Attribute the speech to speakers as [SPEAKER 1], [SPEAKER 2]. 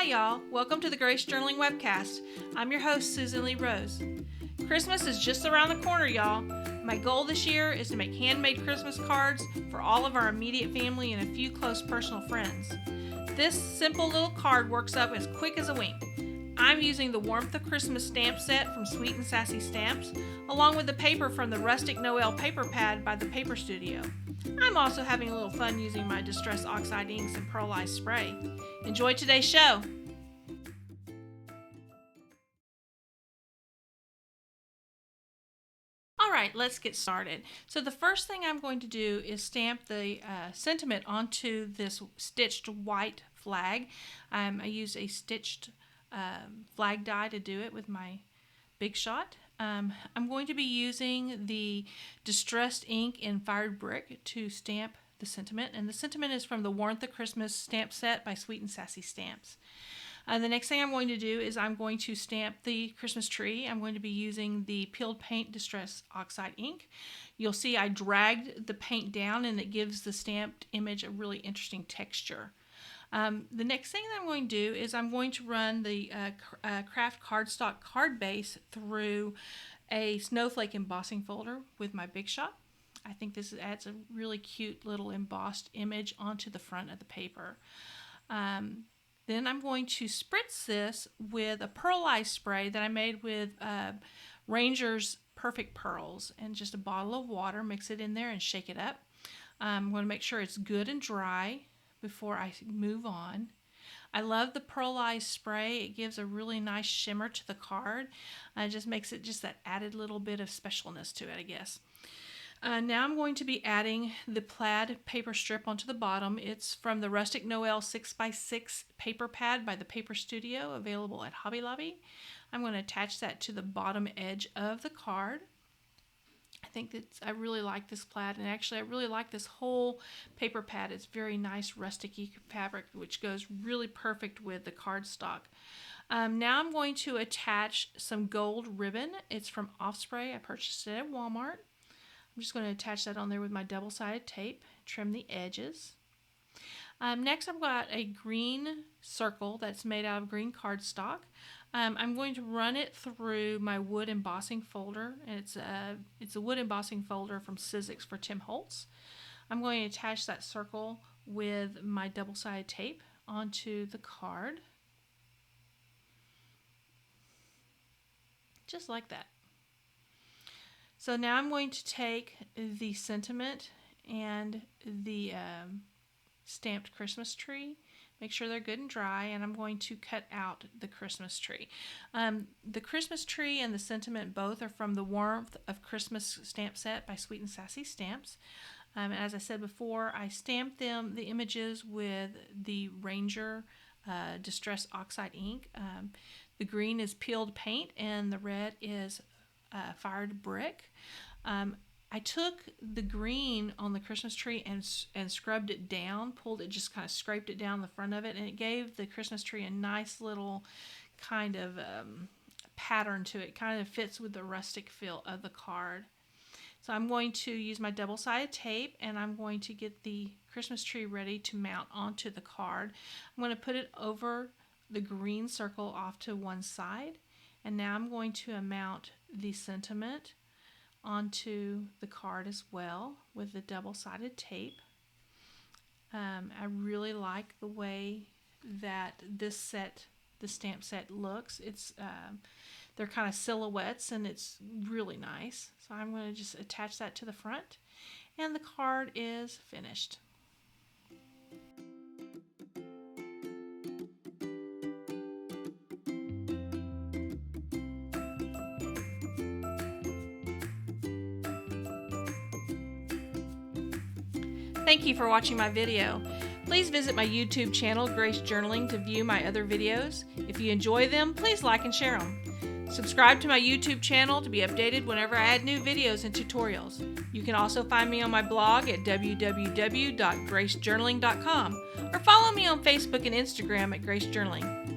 [SPEAKER 1] Hi y'all, welcome to the Grace Journaling webcast. I'm your host, Susan Lee Rose. Christmas is just around the corner, y'all. My goal this year is to make handmade Christmas cards for all of our immediate family and a few close personal friends. This simple little card works up as quick as a wink. I'm using the Warmth of Christmas stamp set from Sweet N Sassy Stamps, along with the paper from the Rustic Noel Paper Pad by the Paper Studio. I'm also having a little fun using my distressed oxide inks and Pearlized spray. Enjoy today's show! Alright, let's get started. So the first thing I'm going to do is stamp the sentiment onto this stitched white flag. I use a stitched flag die to do it with my Big Shot. I'm going to be using the distressed ink in Fired Brick to stamp the sentiment, and the sentiment is from the Warmth of Christmas stamp set by Sweet N Sassy Stamps. The next thing I'm going to do is I'm going to stamp the Christmas tree. I'm going to be using the Peeled Paint Distress Oxide ink. You'll see I dragged the paint down and it gives the stamped image a really interesting texture. The next thing that I'm going to do is I'm going to run the Kraft Cardstock card base through a snowflake embossing folder with my Big Shot. I think this adds a really cute little embossed image onto the front of the paper. Then I'm going to spritz this with a Pearlized spray that I made with Ranger's Perfect Pearls and just a bottle of water. Mix it in there and shake it up. I'm going to make sure it's good and dry before I move on. I love the Pearlized spray. It gives a really nice shimmer to the card. It just makes it just that added little bit of specialness to it, I guess. Now I'm going to be adding the plaid paper strip onto the bottom. It's from the Rustic Noel 6x6 paper pad by the Paper Studio, available at Hobby Lobby. I'm going to attach that to the bottom edge of the card. I really like this plaid, and actually I really like this whole paper pad. It's very nice rustic-y fabric, which goes really perfect with the cardstock. Now I'm going to attach some gold ribbon. It's from Offray. I purchased it at Walmart. I'm just going to attach that on there with my double-sided tape, trim the edges. Next I've got a green circle that's made out of green cardstock. I'm going to run it through my wood embossing folder, and it's a wood embossing folder from Sizzix for Tim Holtz. I'm going to attach that circle with my double-sided tape onto the card, just like that. So now I'm going to take the sentiment and the stamped Christmas tree, make sure they're good and dry, and I'm going to cut out the Christmas tree. The Christmas tree and the sentiment both are from the Warmth of Christmas stamp set by Sweet N Sassy Stamps. As I said before, I stamped the images with the Ranger Distress Oxide ink. The green is peeled paint and the red is Fired Brick. I took the green on the Christmas tree and scrubbed it down, just kind of scraped it down the front of it, and it gave the Christmas tree a nice little kind of pattern to it. Kind of fits with the rustic feel of the card. So I'm going to use my double-sided tape, and I'm going to get the Christmas tree ready to mount onto the card. I'm going to put it over the green circle off to one side, and now I'm going to mount the sentiment onto the card as well with the double-sided tape. I really like the way that the stamp set looks. They're kind of silhouettes, and it's really nice. So I'm going to just attach that to the front, and the card is finished. Thank you for watching my video. Please visit my YouTube channel, Grace Journaling, to view my other videos. If you enjoy them, please like and share them. Subscribe to my YouTube channel to be updated whenever I add new videos and tutorials. You can also find me on my blog at www.gracejournaling.com or follow me on Facebook and Instagram at Grace Journaling.